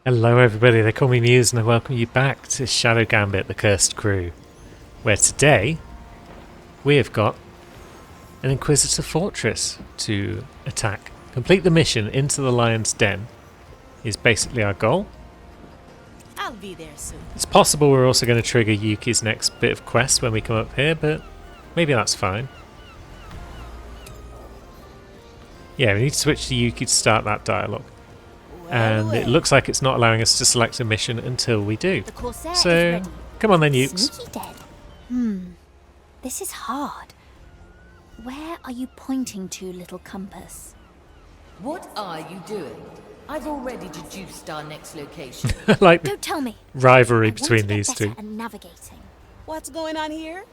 Hello everybody, they call me Muse and I welcome you back to Shadow Gambit, the Cursed Crew, where today we have got an Inquisitor Fortress to attack. Complete the mission into the Lion's Den is basically our goal. I'll be there soon. It's possible we're also going to trigger Yuki's next bit of quest when we come up here, but maybe that's fine. Yeah, we need to switch to Yuki to start that dialogue. And it looks like it's not allowing us to select a mission until we do. The Corsair is So, ready. come on then, Ukes. Sneaky dead. This is hard. Where are you pointing to, little compass? What are you doing? I've already deduced our next location. Like the Don't tell me. rivalry I want to between get these better two. at navigating. What's going on here?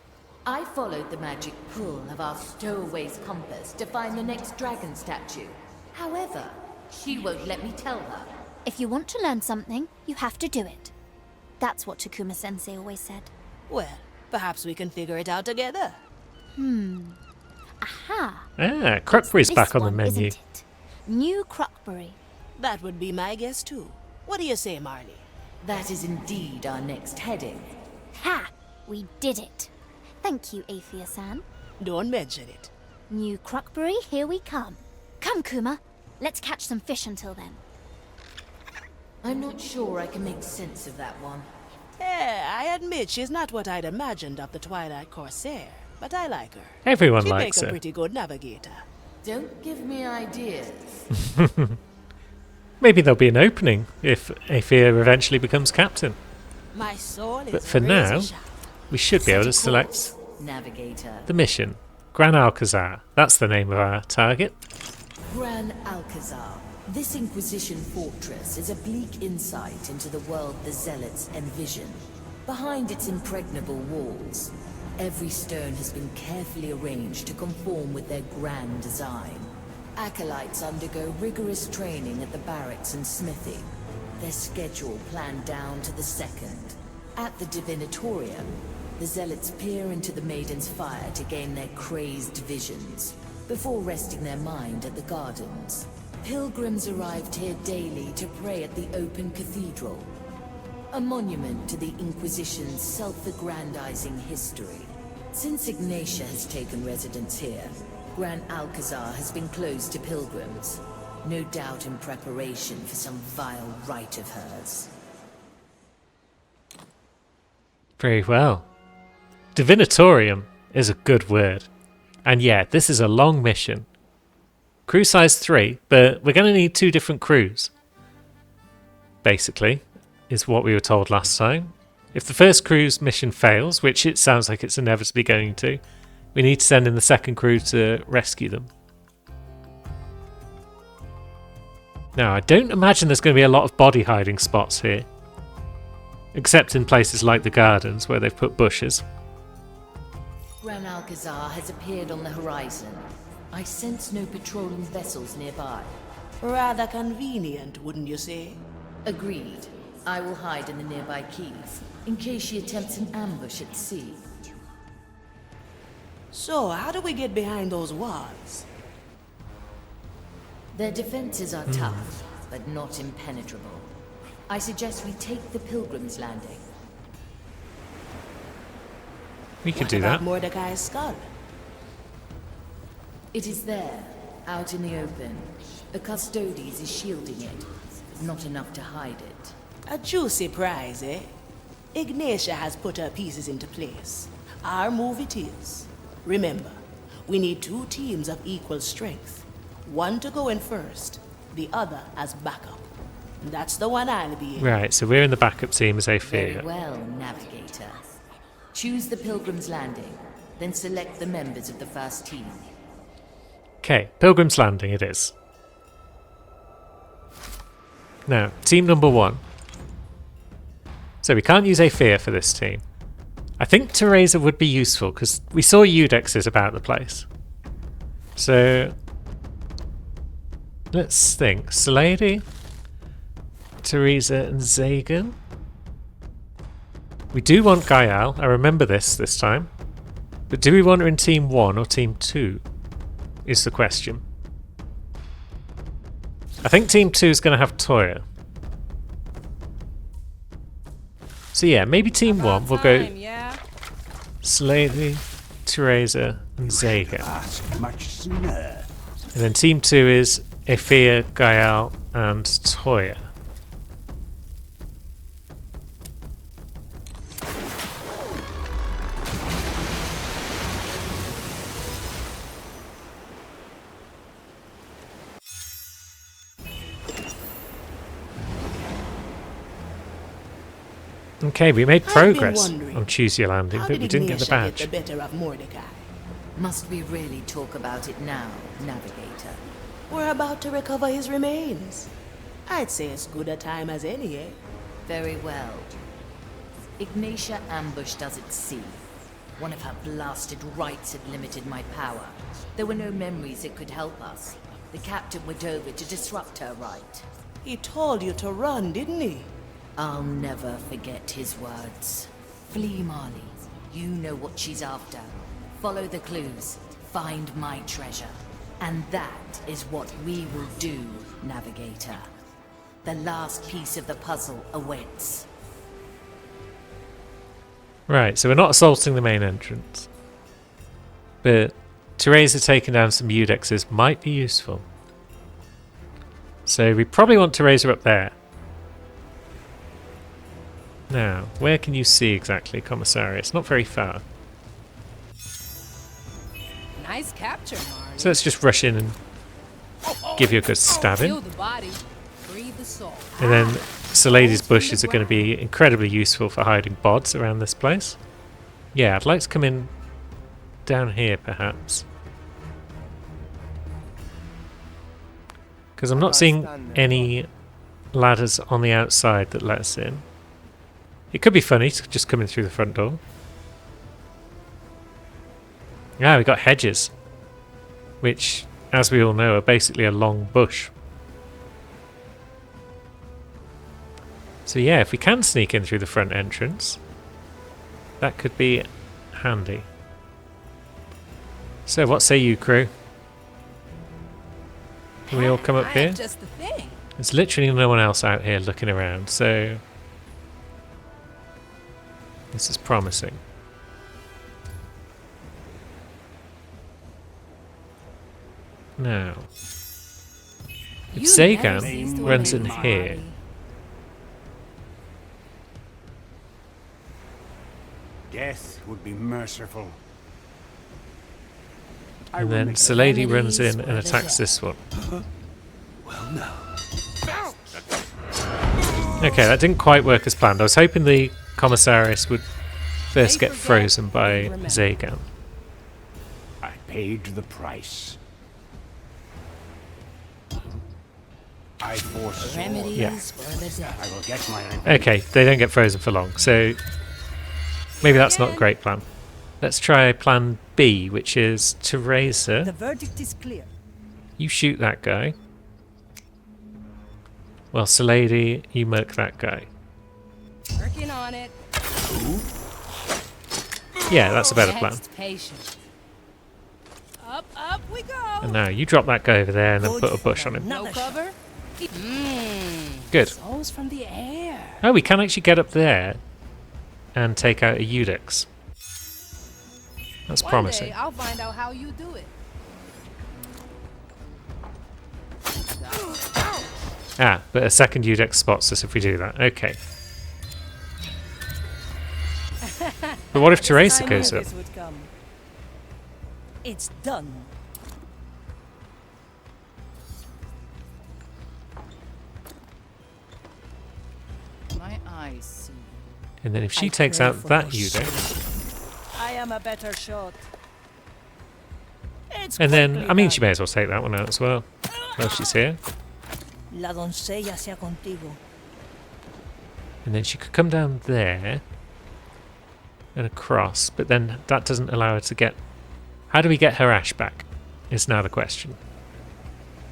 I followed the magic pull of our stowaway's compass to find the next dragon statue. However, she won't let me tell her. If you want to learn something, you have to do it. That's what Takuma Sensei always said. Well, perhaps we can figure it out together. Aha! Ah, Crockery's This back on the one, menu. Isn't it? New Crockberry. That would be my guess too. What do you say, Marley? That is indeed our next heading. Ha! We did it. Thank you, Aethia-san. Don't mention it. New Crockberry, here we come. Come, Kuma. Let's catch some fish until then. I'm not sure I can make sense of that one. Yeah, I admit she's not what I'd imagined of the Twilight Corsair, but I like her. Everyone She likes makes a her. pretty good navigator. Don't give me ideas. Maybe there'll be an opening if Aethia eventually becomes captain. My soul is But for razor now, sharp. we should be able to Set a select course, Navigator. the mission. Gran Alcazar. That's the name of our target. Gran Alcazar. This Inquisition fortress is a bleak insight into the world the Zealots envision. Behind its impregnable walls, every stone has been carefully arranged to conform with their grand design. Acolytes undergo rigorous training at the barracks and smithy, their schedule planned down to the second. At the Divinatorium, the Zealots peer into the Maiden's fire to gain their crazed visions, before resting their mind at the gardens. Pilgrims arrived here daily to pray at the open cathedral, a monument to the Inquisition's self-aggrandizing history. Since Ignatia has taken residence here, Gran Alcazar has been closed to pilgrims, no doubt in preparation for some vile rite of hers. Very well. Divinatorium is a good word. And yeah, this is a long mission. Crew size 3, but we're going to need 2 different crews. Basically, is what we were told last time. If the first crew's mission fails, which it sounds like it's inevitably going to, we need to send in the second crew to rescue them. Now, I don't imagine there's going to be a lot of body hiding spots here. Except in places like the gardens, where they've put bushes. Gran Alcazar has appeared on the horizon. I sense no patrolling vessels nearby. Rather convenient, wouldn't you say? Agreed. I will hide in the nearby keys, in case she attempts an ambush at sea. So, how do we get behind those walls? Their defenses are tough, but not impenetrable. I suggest we take the Pilgrim's Landing. We could What do about that. Mordecai's skull? It is there, out in the open. The Custodes is shielding it. Not enough to hide it. A juicy prize, eh? Ignatia has put her pieces into place. Our move it is. Remember, we need 2 teams of equal strength. One to go in first, the other as backup. That's the one I'll be in. Right, so we're in the backup team as Very Aethia. well, Navigator. Choose the Pilgrim's Landing, then select the members of the first team. Okay, Pilgrim's Landing it is. Now, team number 1. So we can't use Aethia for this team. I think Teresa would be useful, because we saw Eudexes about the place. So, let's think. Slady, Teresa and Zagan. We do want Gael, I remember this time. But do we want her in team 1 or team 2? Is the question. I think team 2 is going to have Toya. So yeah, maybe team one will go Yeah. Slatey, Teresa, and Zaga. Ask much sooner. And then team two is Ephia, Gael, and Toya. Okay, we made I've been progress wondering, on Choose Your Landing, How but we did didn't get the Ignatia badge. get the better of Mordecai? Must we really talk about it now, Navigator? We're about to recover his remains. I'd say as good a time as any, eh? Very well. Ignatia ambushed us at sea. One of her blasted rights had limited my power. There were no memories that could help us. The captain went over to disrupt her right. He told you to run, didn't he? I'll never forget his words. Flee, Marley. You know what she's after. Follow the clues. Find my treasure. And that is what we will do, Navigator. The last piece of the puzzle awaits. Right, so we're not assaulting the main entrance. But Teresa taking down some Udexes might be useful. So we probably want Teresa up there. Now, where can you see exactly, Commissariat? It's not very far. Nice capture, Marty. So let's just rush in and give you a good Kill stabbing. the body, free the soul. And then Salady's bushes are going to be incredibly useful for hiding bods around this place. Yeah, I'd like to come in down here, perhaps. Because I'm not seeing any ladders on the outside that let us in. It could be funny to just come in through the front door. Yeah, we got hedges, which, as we all know, are basically a long bush. So yeah, if we can sneak in through the front entrance, that could be handy. So what say you, crew? Can we all come up I here? have just the thing. There's literally no one else out here looking around, so this is promising. Now, if You never Zagan cease to runs in amaze me, here, Marty. Death would be merciful. I and will then make Salady runs remedies in for and the attacks dead. this one. well now. Okay, that didn't quite work as planned. I was hoping the Commissarius would first They get forget, frozen by they remember. Zagan. I paid the price. I foresaw. Remedies Yeah. for the dead. I will get my revenge. Okay, they don't get frozen for long, so maybe that's not a great plan. Let's try plan B, which is Teresa. The verdict is clear. You shoot that guy. Well, Salady, you murk that guy. Working on it. Yeah, that's a better plan. Next patient. Up we go. And now you drop that guy over there and then put a bush on him. No Another cover. Good. Souls from the air. Oh, we can actually get up there and take out a Eudex. That's One promising. day I'll find out how you do it. Ah, but a second Eudex spots us if we do that. Okay. But what if Teresa I goes knew up? this would come. It's done. My eyes see. And then if she I takes pray out for that your Eudex, I am a better shot. It's and then, quickly I mean, she done. may as well take that one out as well, while she's here. La doncella sea contigo. And then she could come down there and across, but then that doesn't allow her to get... How do we get her ash back, is now the question.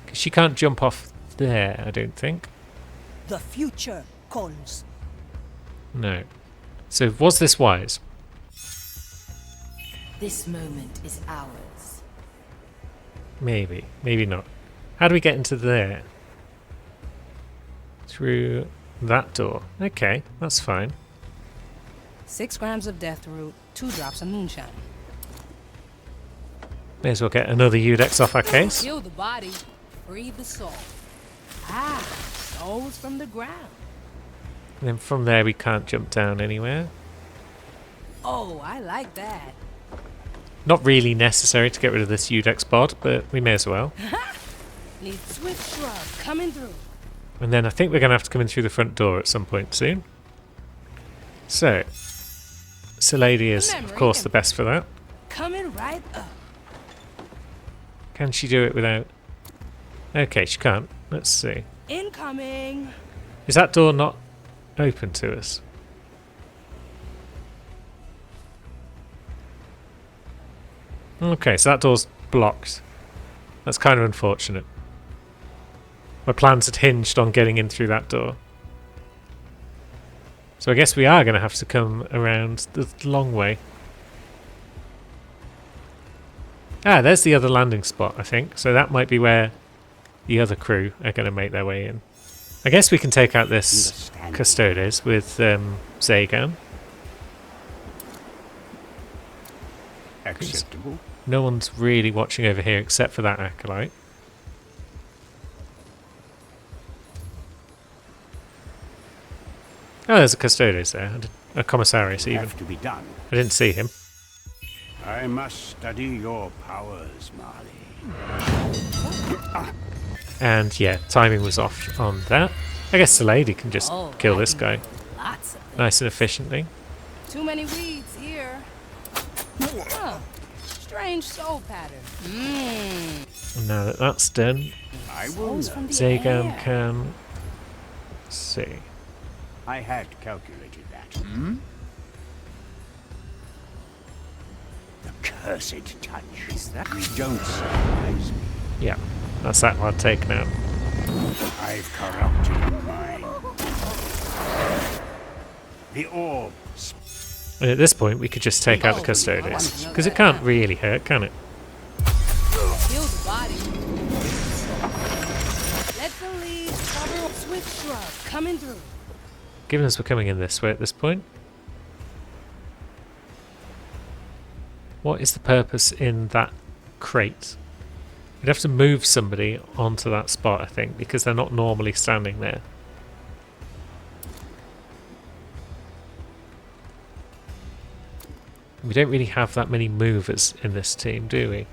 Because she can't jump off there, I don't think. The future calls. No. So was this wise? This moment is ours. Maybe. Maybe not. How do we get into there? Through that door. Okay, that's fine. 6 grams of death root, 2 drops of moonshine. May as well get another Udex off our case. Kill the body, free the soul. Ah, souls from the ground. And then from there we can't jump down anywhere. Oh, I like that. Not really necessary to get rid of this Udex bod, but we may as well. Need swift shrub coming through. And then I think we're going to have to come in through the front door at some point soon. So, Salady is, of course, the best for that. Coming right up. Can she do it without... Okay, she can't. Let's see. Incoming. Is that door not open to us? Okay, so that door's blocked. That's kind of unfortunate. My plans had hinged on getting in through that door. So I guess we are going to have to come around the long way. Ah, there's the other landing spot, I think. So that might be where the other crew are going to make their way in. I guess we can take out this Custodes with Zagan. Acceptable. No one's really watching over here except for that Acolyte. Oh, there's a Custodes there. A Commissarius even. Have to be done. I didn't see him. I must study your powers, Marley. And yeah, timing was off on that. I guess the lady can just kill this guy Lots of things. nice and efficiently. Too many weeds here. Huh. Strange soul pattern. And now that that's done, I will Souls know. from the Zagan air. can... see. I had calculated that. The cursed touch. Is that we don't surprise me. Yeah, that's that one taken out. I've corrupted your mind. The orb. And at this point, we could just take out the Custodes. Because it can't really hurt, can it? Kill the body. Let the leaves cover up swift shrub coming through. Given us we're coming in this way at this point. What is the purpose in that crate? We'd have to move somebody onto that spot, I think, because they're not normally standing there. We don't really have that many movers in this team, do we?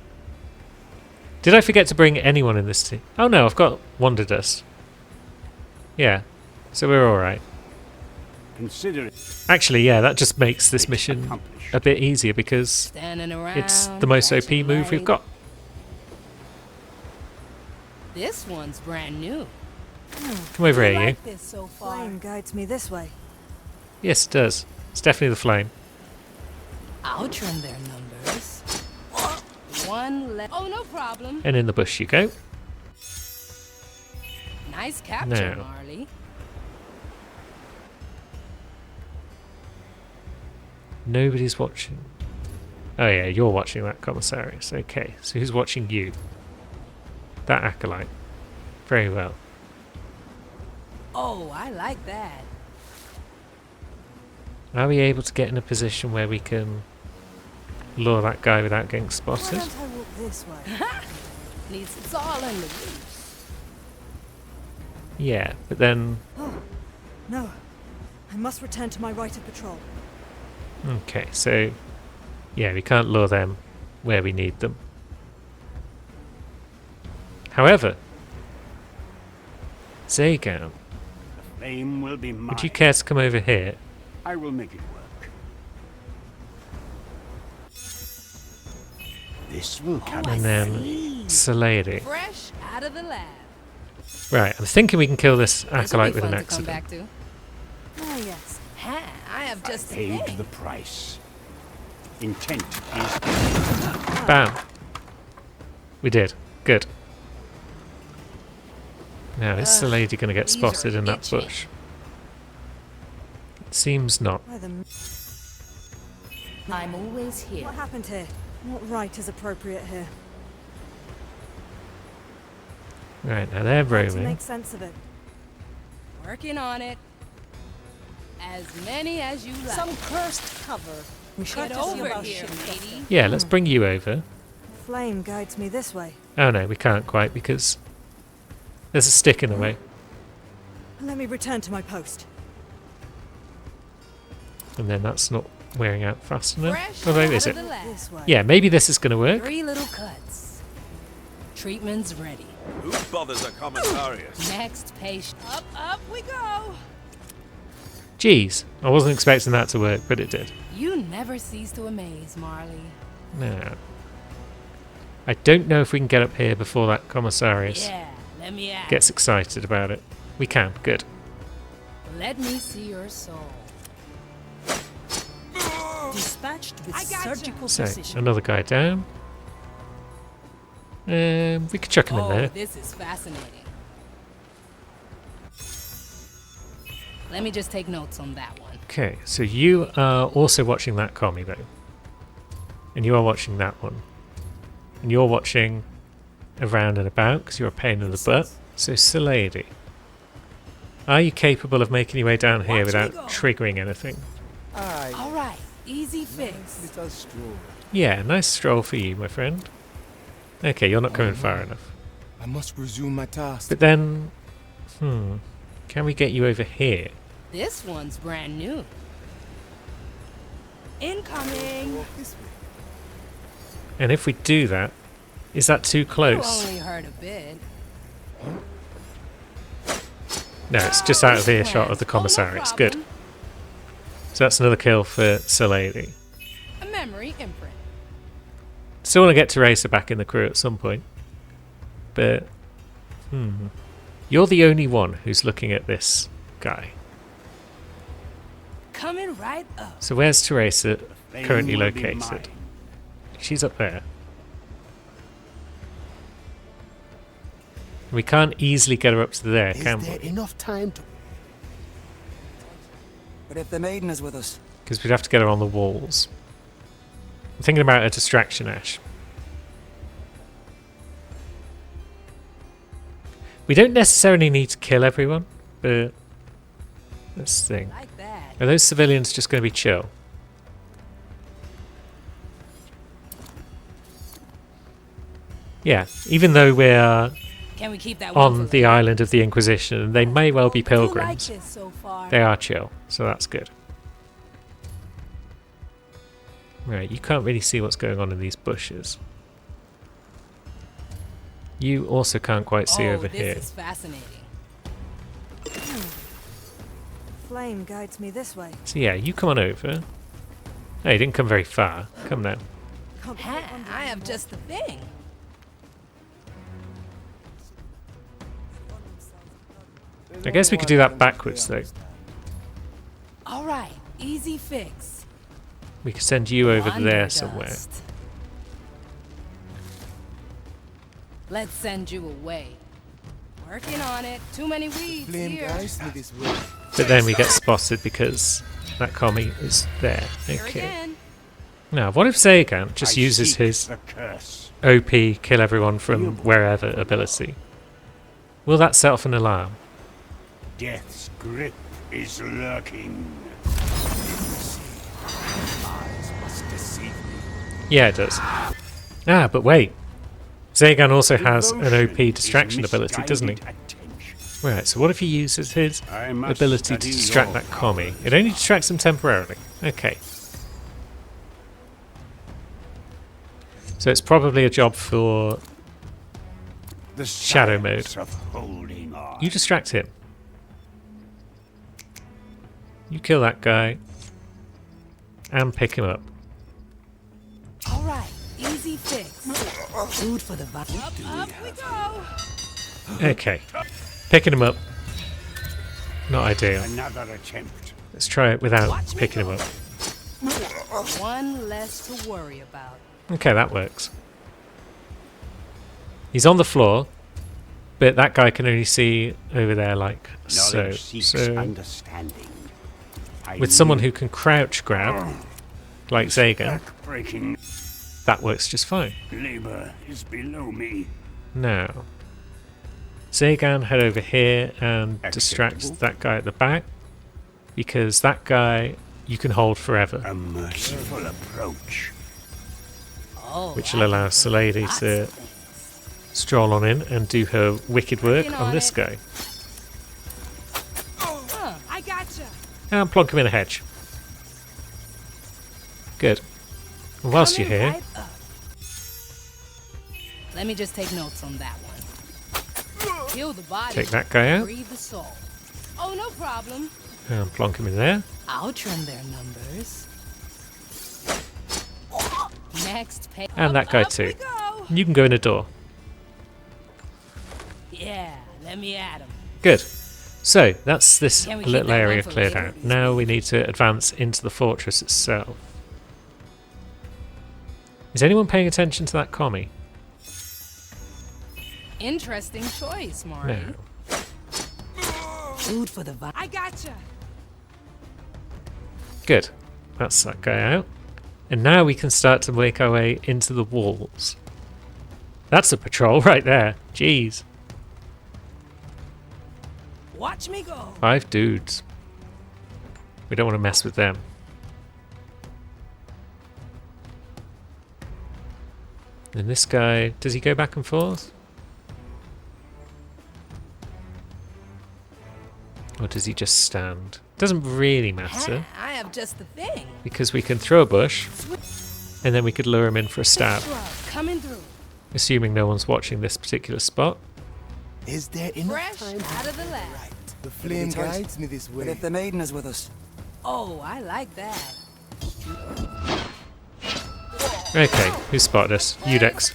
Did I forget to bring anyone in this team? Oh no, I've got Wanderdust. Yeah, so we're alright. Consider it. Actually, yeah, that just makes this mission accomplished. a bit easier because Standing around. it's the most OP catching move we've light. got. This one's brand new. Come over I here, you. like this so far. Flame guides me this way. Yes, it does. It's definitely the flame. I'll trim their numbers. One left. Oh, no problem. And in the bush you go. Nice capture, Now. Marley. Nobody's watching. Oh yeah, you're watching that Commissarius. Okay, so who's watching you? That Acolyte. Very well. Oh, I like that. Are we able to get in a position where we can lure that guy without getting Why spotted? don't I walk this way? Needs it's all in the loose. Yeah, but then... No. I must return to my right of patrol. Okay, so... yeah, we can't lure them where we need them. However... Zagan, The flame will be mine. would you care to come over here? I will make it work. This will come. And then Salady. Fresh out of the lab. Right, I'm thinking we can kill this This'll Acolyte be with an fun to come accident. back to. Ah, yes. Ha, I have just Paid the price. Intent is Bam! We did. Good. Now, is the lady going to get these spotted are in that itchy. bush? It seems not. Why the I'm always here. What happened here? What right is appropriate here? Right, now they're Try to roaming. make sense of it. Working on it. As many as you like. Some cursed cover. We should Get over here, lady. Yeah, let's bring you over. Flame guides me this way. Oh no, we can't quite because there's a stick in the way. Let me return to my post. And then that's not wearing out fast enough. Fresh Although, out is of it? the lab. This way. Yeah, maybe this is going to work. 3 little cuts. Treatment's ready. Who bothers a commissarius? Next patient. Up we go. Jeez, I wasn't expecting that to work, but it did. You never cease to amaze, Marley. Now, I don't know if we can get up here before that commissarius Yeah, let me ask. gets excited about it. We can, good. Let me see your soul. Dispatched with I gotcha. surgical So, precision. another guy down. We could chuck him in Oh, there. this is fascinating. Let me just take notes on that one. Okay, so you are also watching that commie though. And you are watching that one. And you're watching around and about because you're a pain in the butt. So, Silady, are you capable of making your way down here without triggering anything? All right, easy fix. Yeah, nice stroll for you, my friend. Okay, you're not coming far enough. I must resume my task. But then, can we get you over here? This one's brand new. Incoming. And if we do that, is that too You close? only heard a bit. No, it's just out of earshot of the Oh, no commissarius. Good. problem. So that's another kill for Silady. A memory imprint. Still want to get Teresa back in the crew at some point. But, you're the only one who's looking at this guy. Coming right up. So where's Teresa Flame currently will be located? mine. She's up there. We can't easily get her up to there, Is can there we? enough time to... But if the maiden is with us, Because we'd have to get her on the walls. I'm thinking about a distraction, Ash. We don't necessarily need to kill everyone, but let's think. Like that. Are those civilians just going to be chill? Yeah, even though we're Can we keep that one on for the later? island of the Inquisition, they may well be Do you like pilgrims. this so far? They are chill, so that's good. Right, you can't really see what's going on in these bushes. You also can't quite see over this here. is fascinating. Flame guides me this way. So yeah, you come on over. Oh, you didn't come very far. Come now. Can't Ha, I have just the thing. I guess we could do that backwards though. All right, easy fix. We could send you over there Wonderdust. somewhere. Let's send you away. Working on it. Too many weeds Flame here. guides me this way. But then we get spotted because that commie is there. Here Okay. again. Now, what if Zagan just I uses seek his the curse. OP kill everyone from wherever ability? Will that set off an alarm? Death's grip is lurking. Eyes must deceive me. Yeah, it does. Ah, but wait. Zagan also has an Devotion OP distraction is ability, doesn't he? misguided attention. Right, so what if he uses his I must ability to study distract your that commie? powers. It only distracts him temporarily. Okay. So it's probably a job for... The Shadow science mode. Of holding on. You distract him. You kill that guy. And pick him up. All right, easy fix. Food for the body. Up we go. Okay. Picking him up. Not ideal. Another attempt. Let's try it without picking him up. One less to worry about. Okay, that works. He's on the floor, but that guy can only see over there like so. Knowledge seeks So understanding. I with someone need who can crouch grab, like Zagan, breaking that works just fine. labor is below me. Now, Zagan, head over here and distract Acceptable. that guy at the back. because that guy you can hold forever, A merciful approach. Oh, which will allow Salady to stroll on in and do her wicked work on this guy. I gotcha. And plonk him in a hedge. Good. And whilst you're here, Let me just take notes on that one. Kill the body. take that guy out Breathe the soul. Oh, no problem. and plonk him in there. I'll trim their numbers. Next page. And that guy too. You can go in a door. Yeah, let me at him. Good. So, that's this Can we keep little that area one for cleared later? out. Now we need to advance into the fortress itself. Is anyone paying attention to that commie? Interesting choice, Mari. No. Food for the I gotcha. Good. That's that guy out. And now we can start to make our way into the walls. That's a patrol right there. Jeez. Watch me go. 5 dudes. We don't want to mess with them. And this guy, does he go back and forth? Or does he just stand? Doesn't really matter, I have just the thing. because we can throw a bush, and then we could lure him in for a stab, Coming through. assuming no one's watching this particular spot. Is there enough Fresh time? out of the lab. The flame tight. guides me this But way. if the maiden is with us, Oh, I like that. Okay, who spotted us? Udex.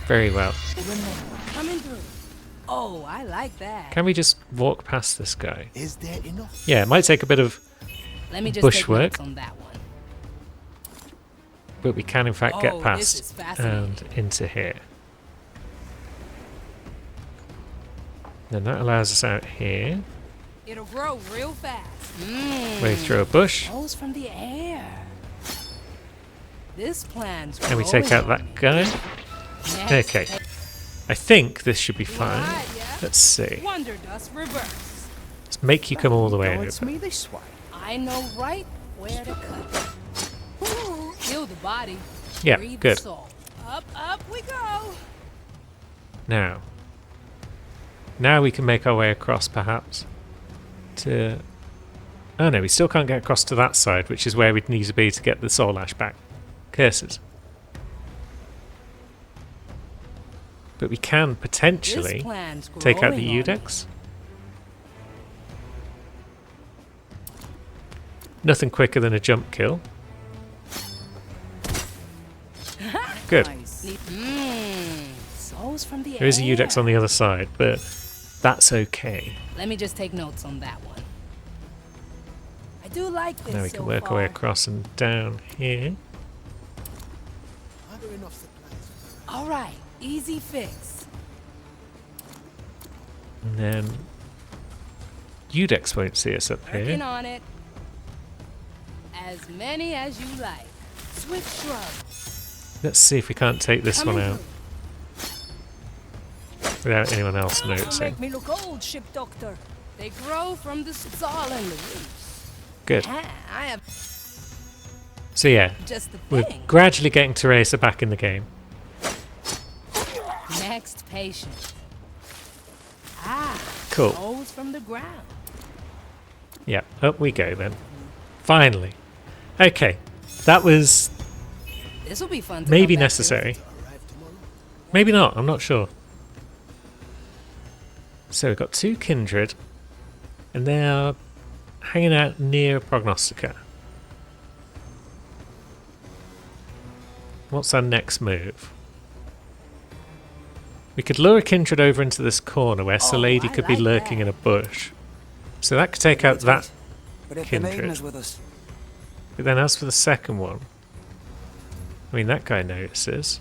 Very well. Coming through. Oh, I like that. Can we just walk past this guy? Is there enough? Yeah, it might take a bit of Let me just bushwork. take notes on that one. but we can in fact get Oh, this past is fascinating. and into here. Then that allows us out here, It'll grow real fast. where you throw a bush, Blows from the air. This plan's and we take out that guy. Next. Okay, I think this should be fine. Right, yeah. Let's see. Wonder dust reverse. Let's make you come all the way Oh, it's over. me this way. I know right where to cut. Kill the body. Yeah, Breathe good. the soul. Up we go. Now we can make our way across, perhaps, to... Oh no, we still can't get across to that side, which is where we'd need to be to get the Soul Ash back. Curses. But we can This potentially plan's take out the growing on me. Udex. Nothing quicker than a jump kill. Good. Souls from the There is a air. Udex on the other side, but that's okay. Let me just take notes on that one. I do like this. Now we can work our way across and down here. Are there enough supplies? All right, easy fix. And then Udex won't see us up Working here. on it. As many as you like. Switch shrub. Let's see if we can't take this one Coming out without anyone else noticing. Make me look old, ship doctor. They grow from the all in the roots. Good. Ah, I have So yeah, just the we're thing. gradually getting Teresa back in the game. Next patient. Ah, Cool. souls from the ground. Yeah, up we go then. Finally. Okay, that was This will be fun to maybe come back to. necessary. Maybe not, I'm not sure. So we've got 2 Kindred, and they are hanging out near Prognostica. What's our next move? We could lure a Kindred over into this corner where Salady I could be like lurking that. in a bush. So that could take out that. but if the maiden Kindred. is with us, But then as for the second one, I mean, that guy notices.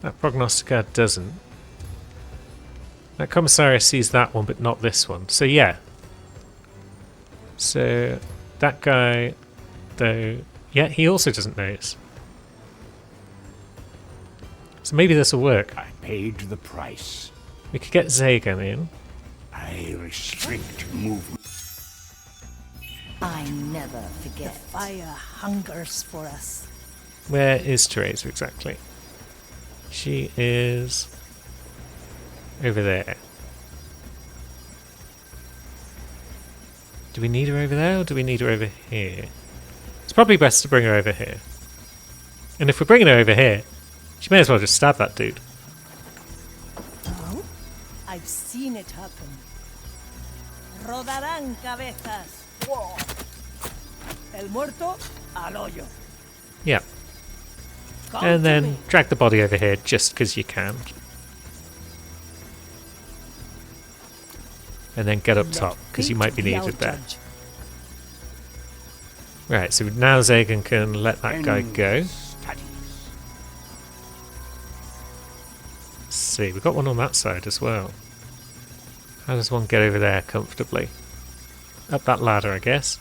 That Prognostica doesn't. That Commissarius sees that one, but not this one. So yeah. So that guy, though, yeah, he also doesn't notice. So maybe this will work. I paid the price. We could get Zagan in. I restrict movement. I never forget. Fire hungers for us. Where is Teresa exactly? She is over there. Do we need her over there or do we need her over here? It's probably best to bring her over here. And if we're bringing her over here, she may as well just stab that dude. Oh? I've seen it happen. Rodarán cabezas. Whoa. El muerto al hoyo. Yeah. Come And to then me. drag the body over here just because you can. And then get up top because you might be needed there. Right, so now Zagan can let that guy go. Studies. Let's see, we've got one on that side as well. How does one get over there comfortably? Up that ladder, I guess.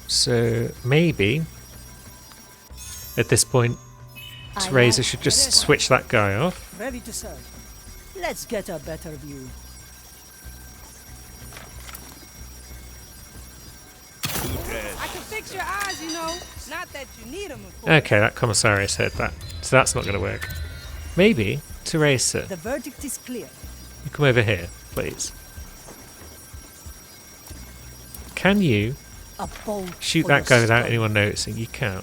So maybe at this point, Teresa should just switch that guy off. Ready to serve. Let's get a better view. I can fix your eyes, you know. Not that you need them, of course. Okay, that commissarius heard that. So that's not going to work. Maybe, Teresa, The verdict is clear. you come over here, please. Can you A bolt shoot for that your guy without stone. anyone noticing? You can.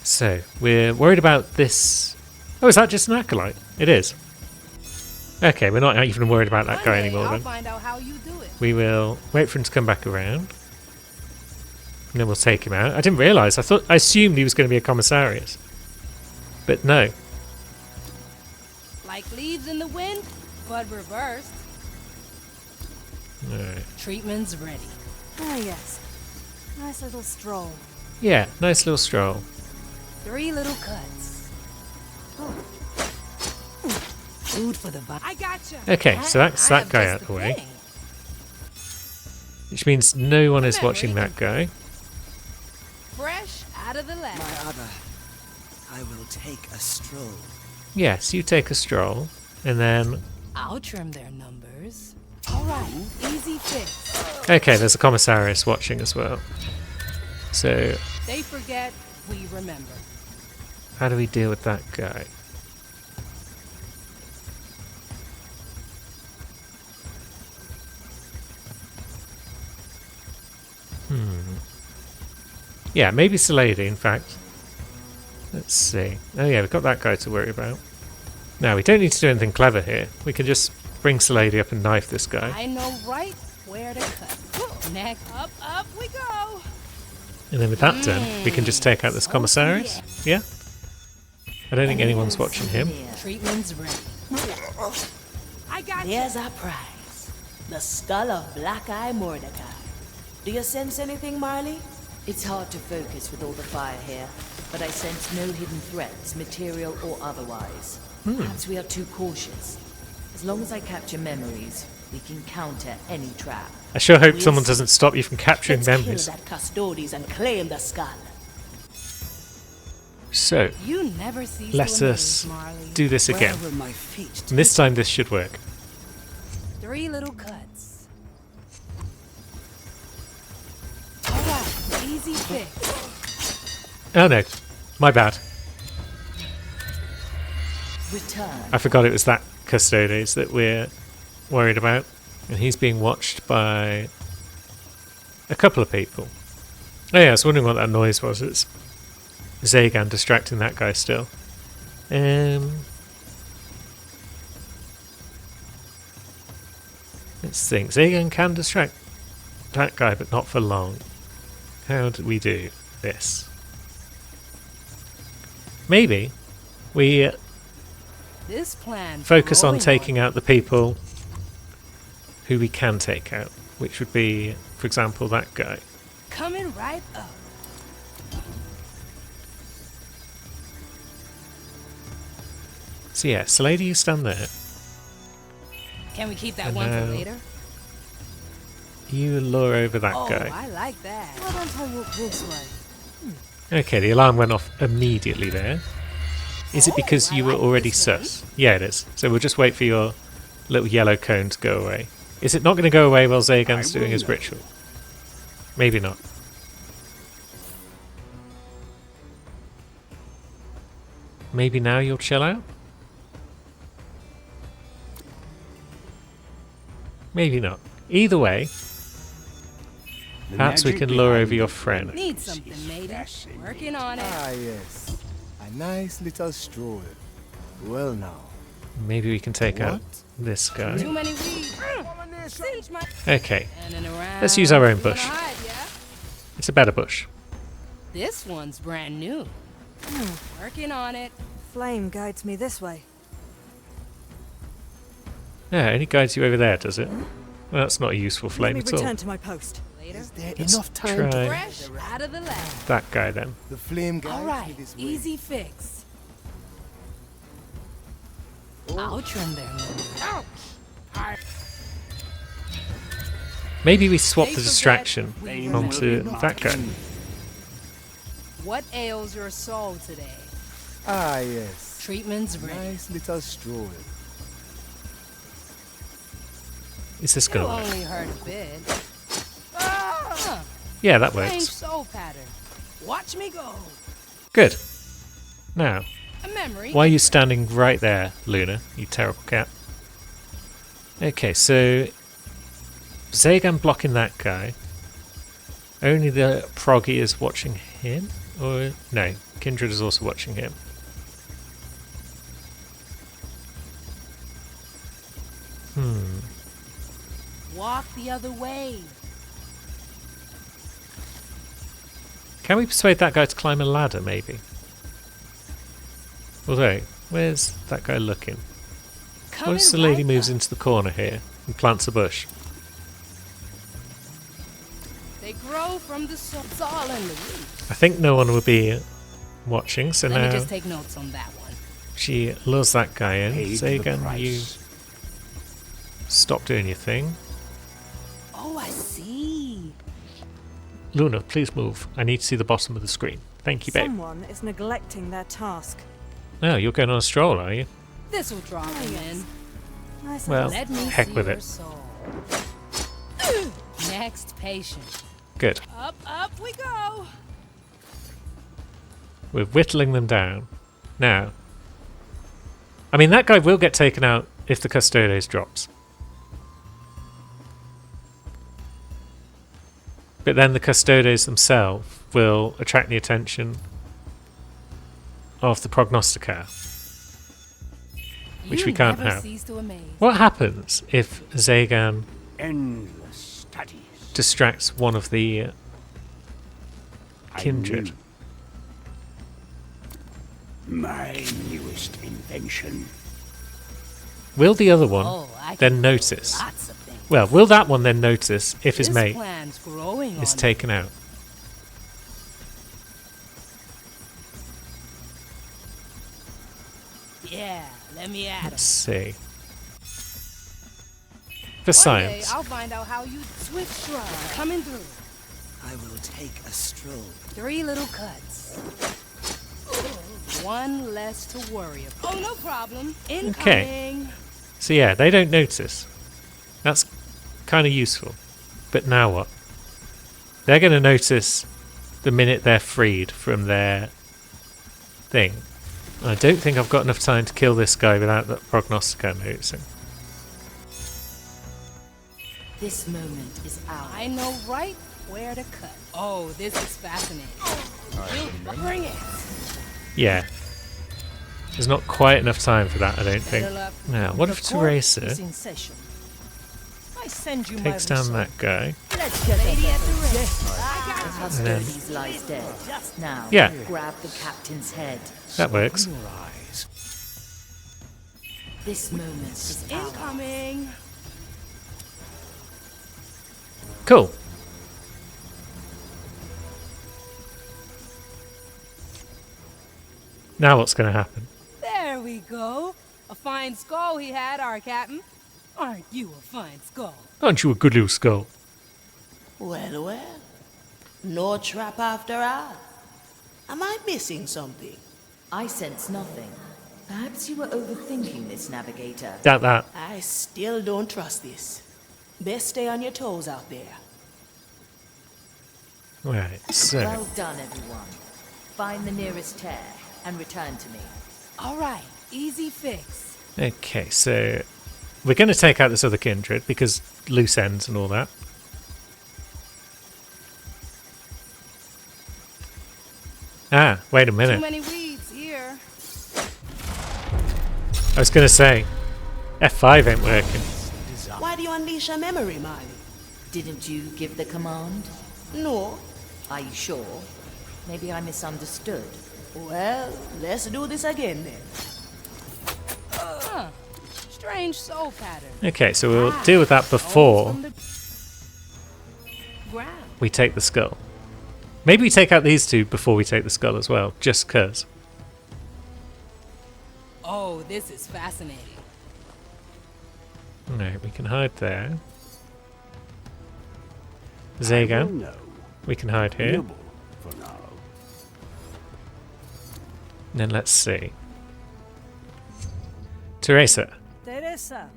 So, we're worried about this... Oh, is that just an acolyte? It is. Okay, we're not even worried about that One guy day anymore I'll then. find out how you do it. We will wait for him to come back around. And then we'll take him out. I didn't realise. I assumed he was going to be a commissarius. But no. Like leaves in the wind, but reversed. Alright. Treatment's ready. Ah, yes. Nice little stroll. Yeah, nice little stroll. 3 little cuts. Food for the body. I gotcha. Okay, so that's I that have guy just out the the way. thing. Which means no one is Memory. watching that guy. Fresh out of the lab. My other. I will take a stroll. Yes, you take a stroll. And then... I'll trim their numbers. All right, easy fix. Okay, there's a commissarius watching as well. So, They forget, we remember. how do we deal with that guy? Yeah, maybe Salady, in fact. Let's see. Oh yeah, we've got that guy to worry about. Now, we don't need to do anything clever here. We can just bring Salady up and knife this guy. I know right where to cut. Neck up, up we go. And then with that done, we can just take out this commissarius. Yeah? I don't think anyone's watching him. Treatment's ready. I got you. There's our prize. The skull of Black Eye Mordecai. Do you sense anything, Marley? It's hard to focus with all the fire here, but I sense no hidden threats, material or otherwise. Perhaps we are too cautious. As long as I capture memories, we can counter any trap. I sure hope someone doesn't stop you from capturing Let's memories. kill that Custodes and claim the skull. So, You never cease let to amaze, us Marley. do this again. Wherever my feet And this time this should work. 3 little cuts. All right, easy fix. Oh no, my bad. Return. I forgot it was that Custodes that we're worried about. And he's being watched by a couple of people. Oh yeah, I was wondering what that noise was. It's Zagan distracting that guy still. Let's think. Zagan can distract that guy, but not for long. How do we do this? Maybe we This plan. focus on taking out the people who we can take out, which would be, for example, that guy. Coming right up. So yeah, Salady, you stand there. Can we keep that And one for now- later? You lure over that Oh, guy. I like that. Why don't I walk this way? Okay, the alarm went off immediately there. Is it because I you were like already this way. sus? Yeah, it is. So we'll just wait for your little yellow cones go away. Is it not going to go away while Zagan's doing his ritual? Maybe not. Maybe now you'll chill out? Maybe not. Either way, perhaps we can lure over your friend. Need something, matey. Working on it. Ah, yes. A nice little stroll. Well now. Maybe we can take out this guy. Too many weeds. Cinch my Okay, and around. let's use our own bush. Gonna hide, yeah? It's a better bush. This one's brand new. Working on it. Flame guides me this way. Yeah, it only guides you over there, does it? Well, that's not a useful flame Let at me all. return to my post. Later. Is there Let's enough time try to... Fresh out of the lab. that guy then. The flame guides All me right, this way. easy fix. I'll trim their memory. Maybe we swap the They forget distraction we onto remember. that guy. What ails your soul today? Ah, yes. Treatment's ready. Nice little stroll. Is this You going to work? only hurt a bit. Ah, Yeah, that change works. soul pattern. Watch me go. Good. Now, A memory. why are you standing right there, Luna, you terrible cat? Okay, so Zagan blocking that guy. Only the Proggy is watching him? Or no, Kindred is also watching him. Walk the other way. Can we persuade that guy to climb a ladder, maybe? Although, where's that guy looking? What if the lady moves into the corner here and plants a bush? They grow from the soil. It's all in the roots. I think no one will be watching, so Let me now just take notes on that one. she lures that guy in. Paid the Zagan, price. you stop doing your thing. Oh, I see. Luna, please move. I need to see the bottom of the screen. Thank you, babe. Someone is neglecting their task. Oh, you're going on a stroll, are you? This will draw them in. Nice Well, Let me heck see with your it. soul. Next patient. Good. Up we go. We're whittling them down. Now, I mean, that guy will get taken out if the Custodes drops. But then the Custodes themselves will attract the attention of the Prognosticator, which we can't never have. cease to amaze. What happens if Zagan Endless studies. distracts one of the Kindred? My newest invention. Will the other one Oh, I then can notice? do lots of things. Well, will that one then notice if his This mate plant's growing is on taken out? me. Yeah, let me at 'em. Let's see. For One day science. I'll find out how you switch shrub coming through. I will take a stroll. 3 little cuts. One less to worry about. Oh, no problem. Incoming. So yeah, they don't notice. That's kind of useful. But now what? They're going to notice the minute they're freed from their thing. I don't think I've got enough time to kill this guy without that Prognostica noticing. This moment is ours. I know right where to cut. Oh, this is fascinating. You bring it. Yeah. There's not quite enough time for that, I don't think. Settle up. Now, what if Teresa in session. I send you takes down that guy? Let's get Lady at the rest. And then, Custodes lies dead. Now, Yeah. grab the captain's head. that works. This moment is ours. Incoming. Cool. Now what's going to happen? There we go. A fine skull he had, our captain. Aren't you a fine skull? Aren't you a good little skull? Well, well. No trap after all. Am I missing something? I sense nothing. Perhaps you were overthinking this, Navigator. Doubt that. I still don't trust this. Best stay on your toes out there. Right, so Well done, everyone. Find the nearest tear and return to me. All right, easy fix. okay, so we're going to take out this other kindred because loose ends and all that. Ah, wait a Too minute. many weeds here. I was going to say F5 ain't working. Why do you unleash a memory, Marley? Didn't you give the command? No. Are you sure? Maybe I misunderstood. Well, let's do this again then. Huh. Strange soul pattern. Okay, so we'll deal with that before From the ground. we take the skull. Maybe we take out these two before we take the skull as well, just 'cause. Oh, this is fascinating. Right, we can hide there. I Zagan, will know. we can hide here. Nibble for now. And then let's see. Teresa, Teresa.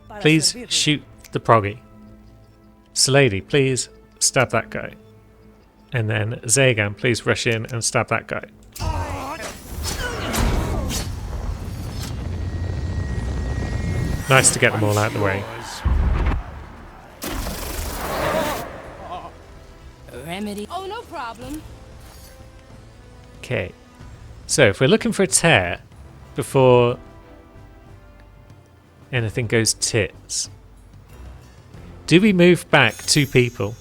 Para please servirle. shoot the proggy. Slady, please stab that guy. And then Zagan, please rush in and stab that guy. Nice to get them all out of the way. Remedy. Oh, no problem. Okay. So if we're looking for a tear before anything goes tits, do we move back 2 people?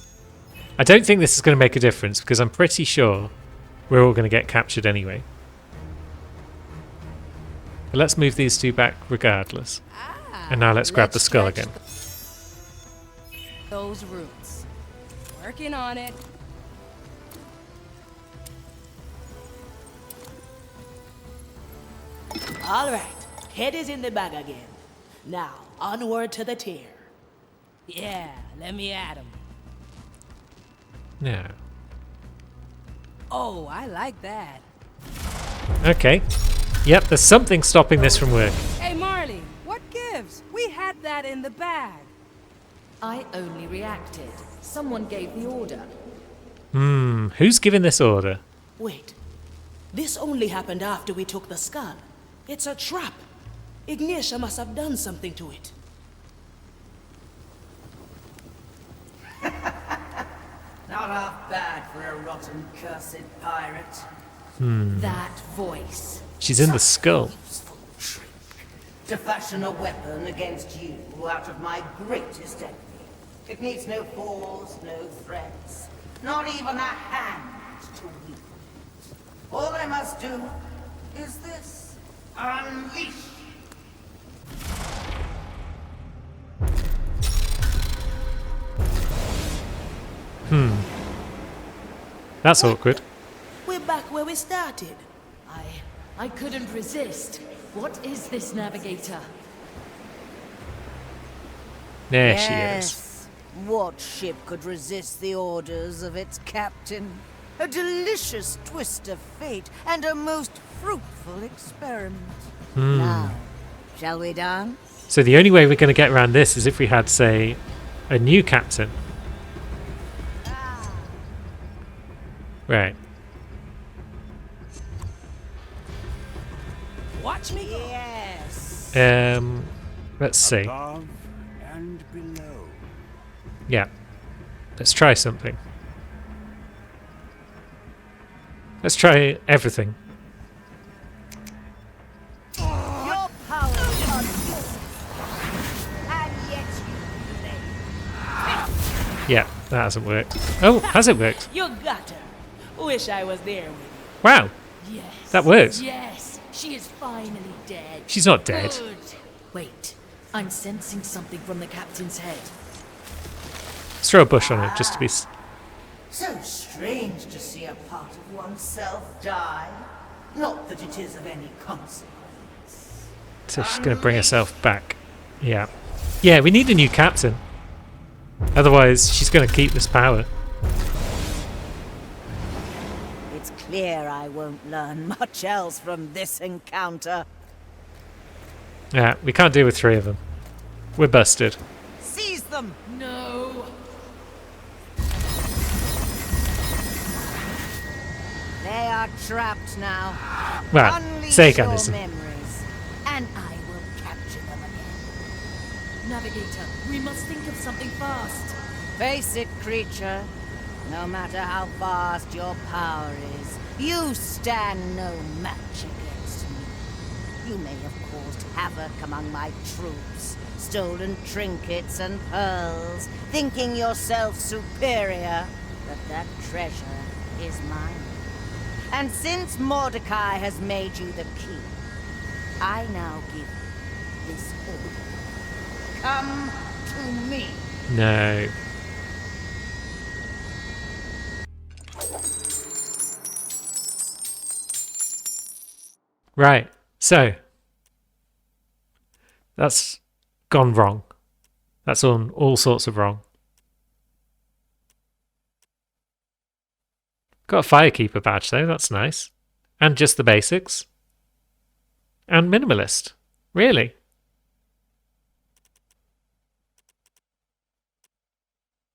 I don't think this is going to make a difference because I'm pretty sure we're all going to get captured anyway. But let's move these 2 back regardless. And now let's grab the skull stretch again. Those roots. Working on it. All right, head is in the bag again. Now, onward to the tear. Yeah, let me at him. Now. Oh, I like that. Okay. Yep, there's something stopping this from working. Hey, Marley, what gives? We had that in the bag. I only reacted. Someone gave the order. Who's giving this order? Wait, this only happened after we took the skull. It's a trap. Ignatia must have done something to it. Not half bad for a rotten, cursed pirate. That voice. She's in the skull. Useful trick. To fashion a weapon against you out of my greatest enemy. It needs no force, no threats. Not even a hand to wield. All I must do is this. Unleash. That's awkward. We're back where we started. I couldn't resist. What is this, Navigator? There she is. What ship could resist the orders of its captain? A delicious twist of fate and a most fruitful experiment. Now, shall we dance? So the only way we're going to get around this is if we had, say, a new captain. Right. Watch me go. Yes. Let's see. Above and below. Yeah. Let's try something. Let's try everything. Your power is unlimited. And yet you play. Yeah, that hasn't worked. Oh, has it worked? You got her. Wish I was there with you. Wow, Yes. that works. Yes. She is finally dead. She's not dead. Good. Wait. I'm sensing something from the captain's head. Let's throw a bush on her just to be... So strange to see a part of oneself die. Not that it is of any consequence. So she's going to bring herself back. Yeah. Yeah, we need a new captain. Otherwise, she's going to keep this power. It's clear I won't learn much else from this encounter. Yeah, we can't deal with 3 of them. We're busted. Seize them! No. They are trapped now. Well, Unleash say your Anderson. memories, and I will capture them again. Navigator, we must think of something fast. Face it, creature. No matter how vast your power is, you stand no match against me. You may have caused havoc among my troops, stolen trinkets and pearls, thinking yourself superior, but that treasure is mine. And since Mordecai has made you the king, I now give you this order. Come to me. No. Right, so that's gone wrong. That's on all sorts of wrong. Got a Firekeeper badge though, that's nice. And just the basics. And minimalist. Really?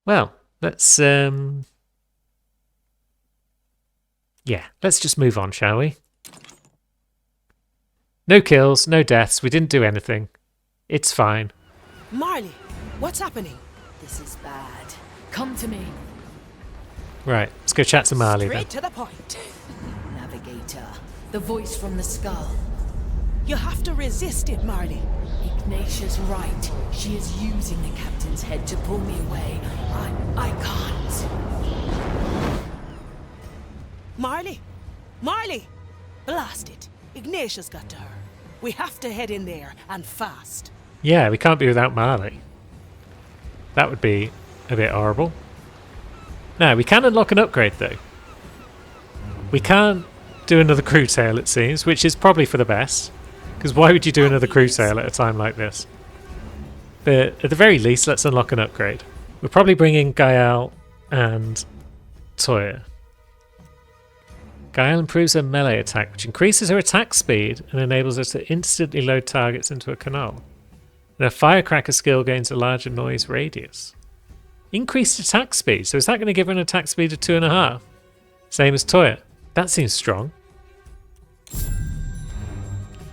Well, let's yeah, let's just move on, shall we? No kills, no deaths, we didn't do anything. It's fine. Marley, what's happening? This is bad. Come to me. Right, let's go chat to Marley then. Straight to the point. Navigator. The voice from the skull. You have to resist it, Marley. Ignatia's right. She is using the captain's head to pull me away. I can't. Marley! Marley! Blast it. Ignatius got to her. We have to head in there, and fast. Yeah, we can't be without Marley. That would be a bit horrible. Now, we can unlock an upgrade though. We can't do another crew tale, it seems, which is probably for the best. Because why would you do another crew tale at a time like this? But at the very least, let's unlock an upgrade. We'll probably bring in Gael and Toya. Gael improves her melee attack, which increases her attack speed and enables her to instantly load targets into a canal. And her Firecracker skill gains a larger noise radius. Increased attack speed, so is that going to give her an attack speed of 2.5? Same as Toya. That seems strong.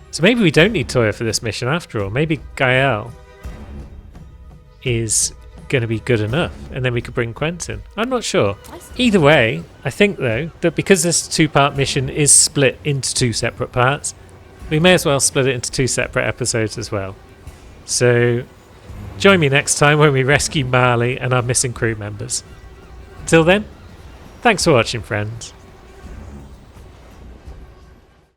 So maybe we don't need Toya for this mission after all. Maybe Gael is going to be good enough, and then we could bring Quentin. I'm not sure. Either way, I think though that because this 2-part mission is split into 2 separate parts, we may as well split it into 2 separate episodes as well. So join me next time when we rescue Marley and our missing crew members. Till then, thanks for watching, friends.